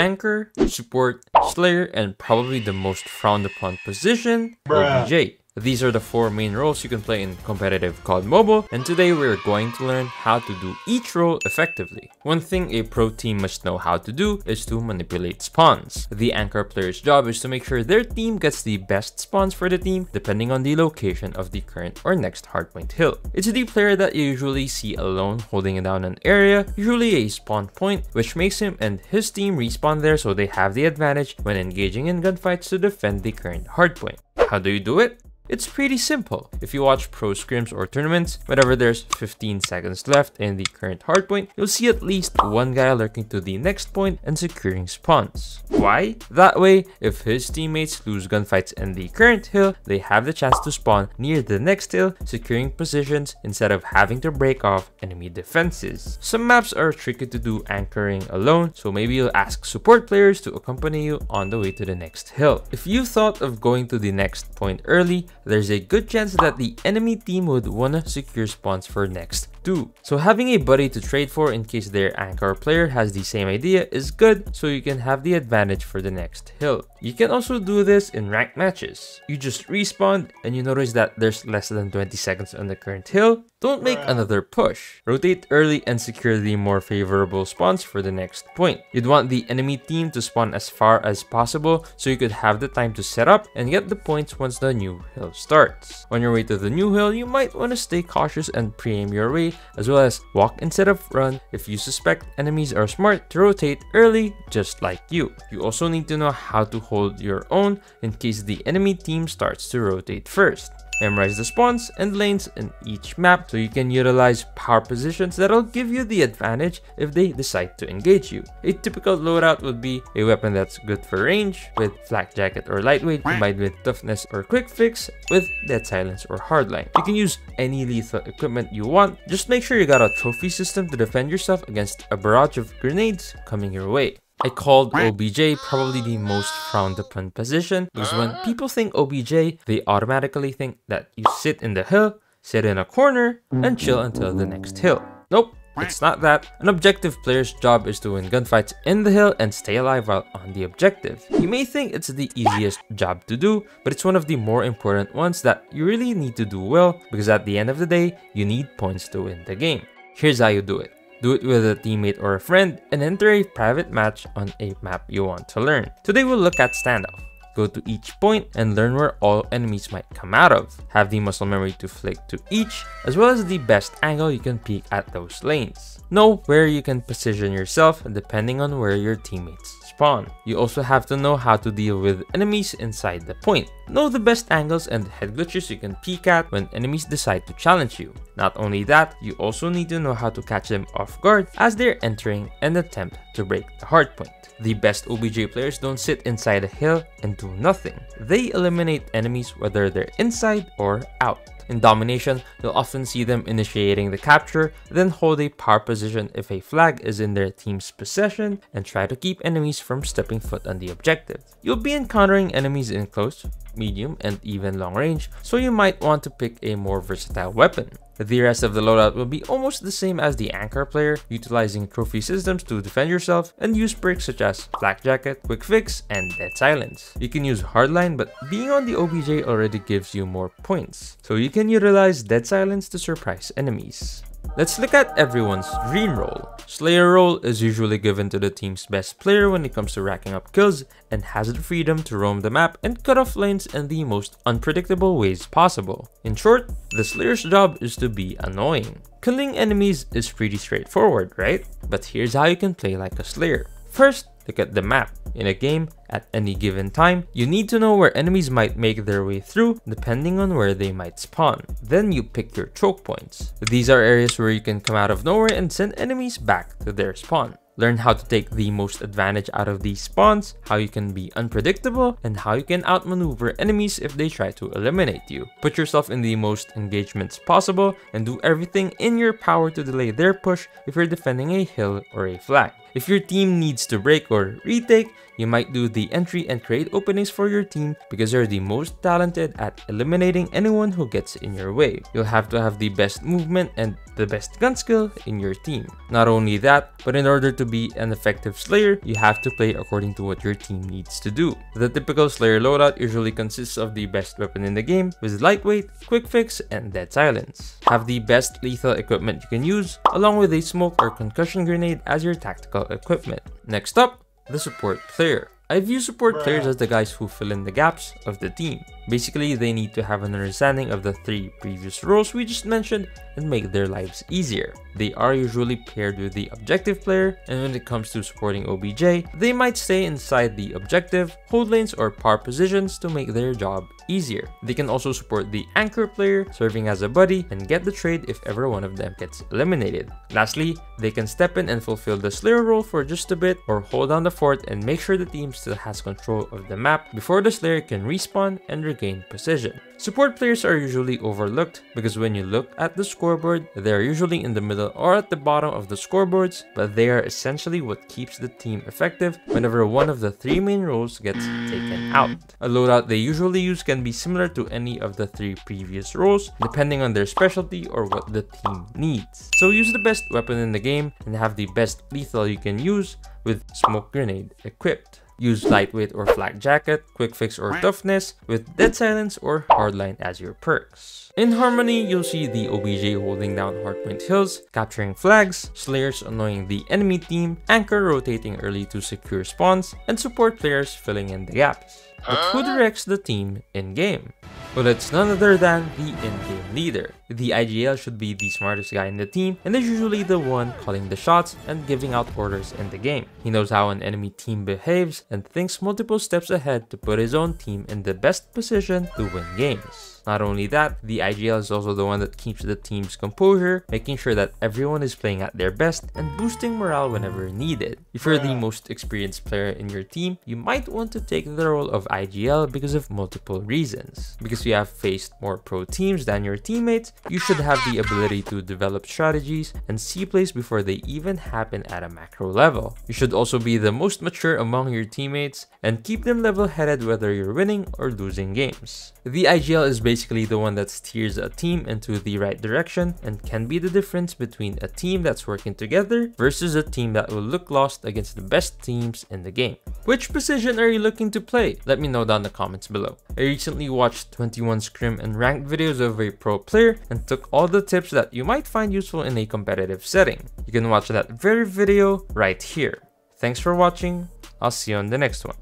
Anchor, Support, Slayer, and probably the most frowned upon position, OBJ. These are the 4 main roles you can play in competitive COD Mobile, and today we're going to learn how to do each role effectively. One thing a pro team must know how to do is to manipulate spawns. The anchor player's job is to make sure their team gets the best spawns for the team depending on the location of the current or next hardpoint hill. It's the player that you usually see alone holding down an area, usually a spawn point, which makes him and his team respawn there so they have the advantage when engaging in gunfights to defend the current hardpoint. How do you do it? It's pretty simple. If you watch pro scrims or tournaments, whenever there's 15 seconds left in the current hardpoint, you'll see at least one guy lurking to the next point and securing spawns. Why? That way, if his teammates lose gunfights in the current hill, they have the chance to spawn near the next hill, securing positions instead of having to break off enemy defenses. Some maps are tricky to do anchoring alone, so maybe you'll ask support players to accompany you on the way to the next hill. If you thought of going to the next point early, there's a good chance that the enemy team would wanna secure spawns for next too. So having a buddy to trade for in case their anchor player has the same idea is good, so you can have the advantage for the next hill. You can also do this in ranked matches. You just respawn and you notice that there's less than 20 seconds on the current hill. Don't make another push. Rotate early and secure the more favorable spawns for the next point. You'd want the enemy team to spawn as far as possible so you could have the time to set up and get the points once the new hill starts. On your way to the new hill, you might want to stay cautious and pre-aim your way, as well as walk instead of run if you suspect enemies are smart to rotate early just like you. You also need to know how to hold your own in case the enemy team starts to rotate first. Memorize the spawns and lanes in each map so you can utilize power positions that'll give you the advantage if they decide to engage you. A typical loadout would be a weapon that's good for range with flak jacket or lightweight combined with toughness or quick fix with dead silence or hardline. You can use any lethal equipment you want, just make sure you got a trophy system to defend yourself against a barrage of grenades coming your way. I called OBJ probably the most frowned upon position because when people think OBJ, they automatically think that you sit in the hill, sit in a corner, and chill until the next hill. Nope, it's not that. An objective player's job is to win gunfights in the hill and stay alive while on the objective. You may think it's the easiest job to do, but it's one of the more important ones that you really need to do well because at the end of the day, you need points to win the game. Here's how you do it. Do it with a teammate or a friend and enter a private match on a map you want to learn. Today we'll look at standoff. Go to each point and learn where all enemies might come out of. Have the muscle memory to flick to each, as well as the best angle you can peek at those lanes. Know where you can position yourself depending on where your teammates spawn. You also have to know how to deal with enemies inside the point. Know the best angles and head glitches you can peek at when enemies decide to challenge you. Not only that, you also need to know how to catch them off guard as they're entering and attempt to break the hardpoint. The best OBJ players don't sit inside a hill and do nothing. They eliminate enemies whether they're inside or out. In domination, you'll often see them initiating the capture, then hold a power position if a flag is in their team's possession, and try to keep enemies from stepping foot on the objective. You'll be encountering enemies in close, medium, and even long range, so you might want to pick a more versatile weapon. The rest of the loadout will be almost the same as the anchor player, utilizing trophy systems to defend yourself and use perks such as flak jacket, quick fix, and dead silence. You can use hardline, but being on the OBJ already gives you more points, so you can utilize dead silence to surprise enemies. Let's look at everyone's dream role. Slayer role is usually given to the team's best player when it comes to racking up kills and has the freedom to roam the map and cut off lanes in the most unpredictable ways possible. In short, the Slayer's job is to be annoying. Killing enemies is pretty straightforward, right? But here's how you can play like a Slayer. First, look at the map. In a game, at any given time, you need to know where enemies might make their way through depending on where they might spawn. Then you pick your choke points. These are areas where you can come out of nowhere and send enemies back to their spawn. Learn how to take the most advantage out of these spawns, how you can be unpredictable, and how you can outmaneuver enemies if they try to eliminate you. Put yourself in the most engagements possible and do everything in your power to delay their push if you're defending a hill or a flag. If your team needs to break or retake, You might do the entry and create openings for your team because you're the most talented at eliminating anyone who gets in your way. You'll have to have the best movement and the best gun skill in your team. Not only that, but in order to be an effective Slayer, you have to play according to what your team needs to do. The typical Slayer loadout usually consists of the best weapon in the game with lightweight, quick fix, and dead silence. Have the best lethal equipment you can use, along with a smoke or concussion grenade as your tactical equipment. Next up, the support player. I view support players as the guys who fill in the gaps of the team. Basically, they need to have an understanding of the 3 previous roles we just mentioned and make their lives easier. They are usually paired with the objective player, and when it comes to supporting OBJ, they might stay inside the objective, hold lanes, or par positions to make their job easier. They can also support the anchor player, serving as a buddy, and get the trade if ever one of them gets eliminated. Lastly, they can step in and fulfill the Slayer role for just a bit, or hold down the fort and make sure the team still has control of the map before the Slayer can respawn and regain position. Support players are usually overlooked because when you look at the scoreboard, they are usually in the middle or at the bottom of the scoreboards, but they are essentially what keeps the team effective whenever one of the 3 main roles gets taken out. A loadout they usually use can be similar to any of the 3 previous roles, depending on their specialty or what the team needs. So use the best weapon in the game and have the best lethal you can use with smoke grenade equipped. Use lightweight or flak jacket, quick fix or toughness, with dead silence or hardline as your perks. In Harmony, you'll see the OBJ holding down hardpoint hills, capturing flags, Slayers annoying the enemy team, Anchor rotating early to secure spawns, and support players filling in the gaps. But who directs the team in-game? Well, it's none other than the in-game leader. The IGL should be the smartest guy in the team and is usually the one calling the shots and giving out orders in the game. He knows how an enemy team behaves and thinks multiple steps ahead to put his own team in the best position to win games. Not only that, the IGL is also the one that keeps the team's composure, making sure that everyone is playing at their best and boosting morale whenever needed. If you're the most experienced player in your team, you might want to take the role of IGL because of multiple reasons. Because you have faced more pro teams than your teammates, you should have the ability to develop strategies and see plays before they even happen at a macro level. You should also be the most mature among your teammates and keep them level-headed whether you're winning or losing games. The IGL is basically the one that steers a team into the right direction and can be the difference between a team that's working together versus a team that will look lost against the best teams in the game. Which position are you looking to play? Let me know down in the comments below. I recently watched 21 scrim and ranked videos of a pro player and took all the tips that you might find useful in a competitive setting. You can watch that very video right here. Thanks for watching. I'll see you on the next one.